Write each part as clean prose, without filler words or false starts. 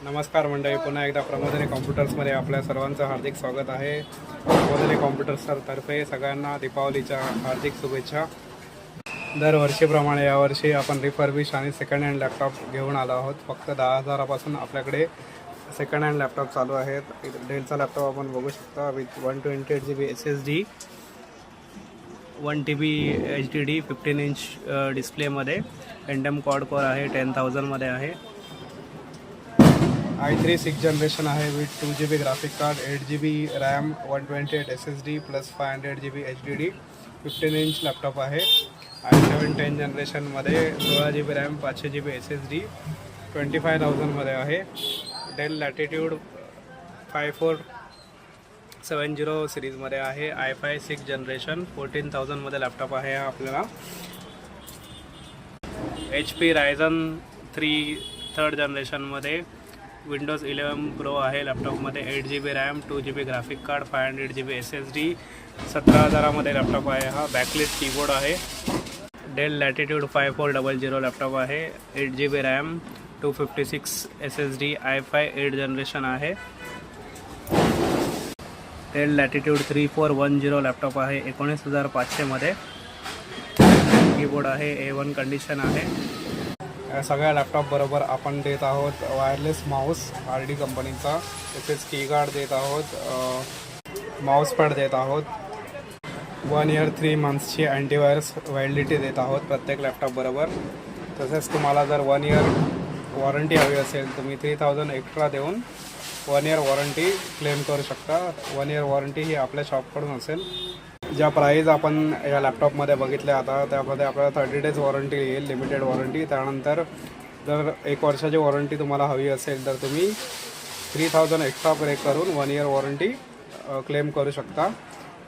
नमस्कार मंडळी, पुन्हा एकदा प्रमोदिनी कॉम्प्युटर्समध्ये आपल्या सर्वांचं हार्दिक स्वागत आहे. प्रमोदिनी कॉम्प्युटर्सतर्फे सगळ्यांना दीपावलीच्या हार्दिक शुभेच्छा. दरवर्षीप्रमाणे यावर्षी आपण रिफर्बिश आणि सेकंड हँड लॅपटॉप घेऊन आलो आहोत. फक्त 10,000पासून आपल्याकडे सेकंड हँड लॅपटॉप चालू आहेत. डेलचा लॅपटॉप आपण बघू शकता with 128 GB SSD, 1 TB HDD, 15 inch डिस्प्लेमध्ये. Pentium क्वाड कोर आहे, 10,000मध्ये आहे. i3 6th जनरेशन आहे with 2 GB graphic card, 8 GB RAM, 128 SSD plus 500 GB HDD, 15 inch laptop आहे. i7 10th जनरेशनमध्ये 16 GB रॅम, 500 GB SSD, 25,000मध्ये आहे. डेल लॅटिट्यूड 5470 सिरीजमध्ये आहे. i5 6th जनरेशन, 14,000मध्ये लॅपटॉप आहे हा आपल्याला. HP Ryzen 3 3rd जनरेशनमध्ये विंडोज 11 प्रो आहे लॅपटॉपमध्ये. 8 GB RAM, 2 GB graphic card, 500 GB SSD, 17,000मध्ये लॅपटॉप आहे हा. बॅकलिट कीबोर्ड आहे. डेल लॅटिट्यूड 5400 लॅपटॉप आहे. 8 GB RAM, 256 SSD, i5 8th generation आहे. डेल लॅटिट्यूड 3410 लॅपटॉप आहे, 19,500मध्ये. कीबोर्ड आहे, A1 कंडिशन आहे. सगळ्या लॅपटॉप बरोबर आपण देत आहोत वायरलेस माऊस RD कंपनीचा, तसेच कीगार्ड देत आहोत, माऊस पॅड देत आहोत. 1 year 3 monthsची अँटीव्हायरस व्हॅलिडिटी देत आहोत प्रत्येक लॅपटॉप बरोबर. तसेच तुम्हाला जर 1 year वॉरंटी हवी असेल तुम्ही 3,000 एक्स्ट्रा देऊन 1 year वॉरंटी क्लेम करू शकता. 1 year वॉरंटी ही आपल्या शॉपकडून असेल. ज्या प्राईज आपण या लॅपटॉपमध्ये बघितल्या आता त्यामध्ये आपल्याला 30 days वॉरंटी येईल, लिमिटेड वॉरंटी. त्यानंतर जर 1 वर्षाची वॉरंटी तुम्हाला हवी असेल तर तुम्ही 3,000 एक्स्ट्रा पे करून 1 year वॉरंटी क्लेम करू शकता.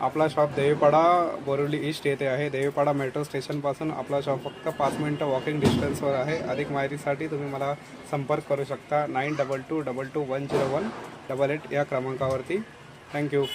आपला शॉप देवीपाडा बोरिवली ईस्ट येथे आहे. देवीपाडा मेट्रो स्टेशनपासून आपला शॉप फक्त 5 मिनिटं वॉकिंग डिस्टन्सवर आहे. अधिक माहितीसाठी तुम्ही मला संपर्क करू शकता 9222210188 या क्रमांकावरती. थँक्यू.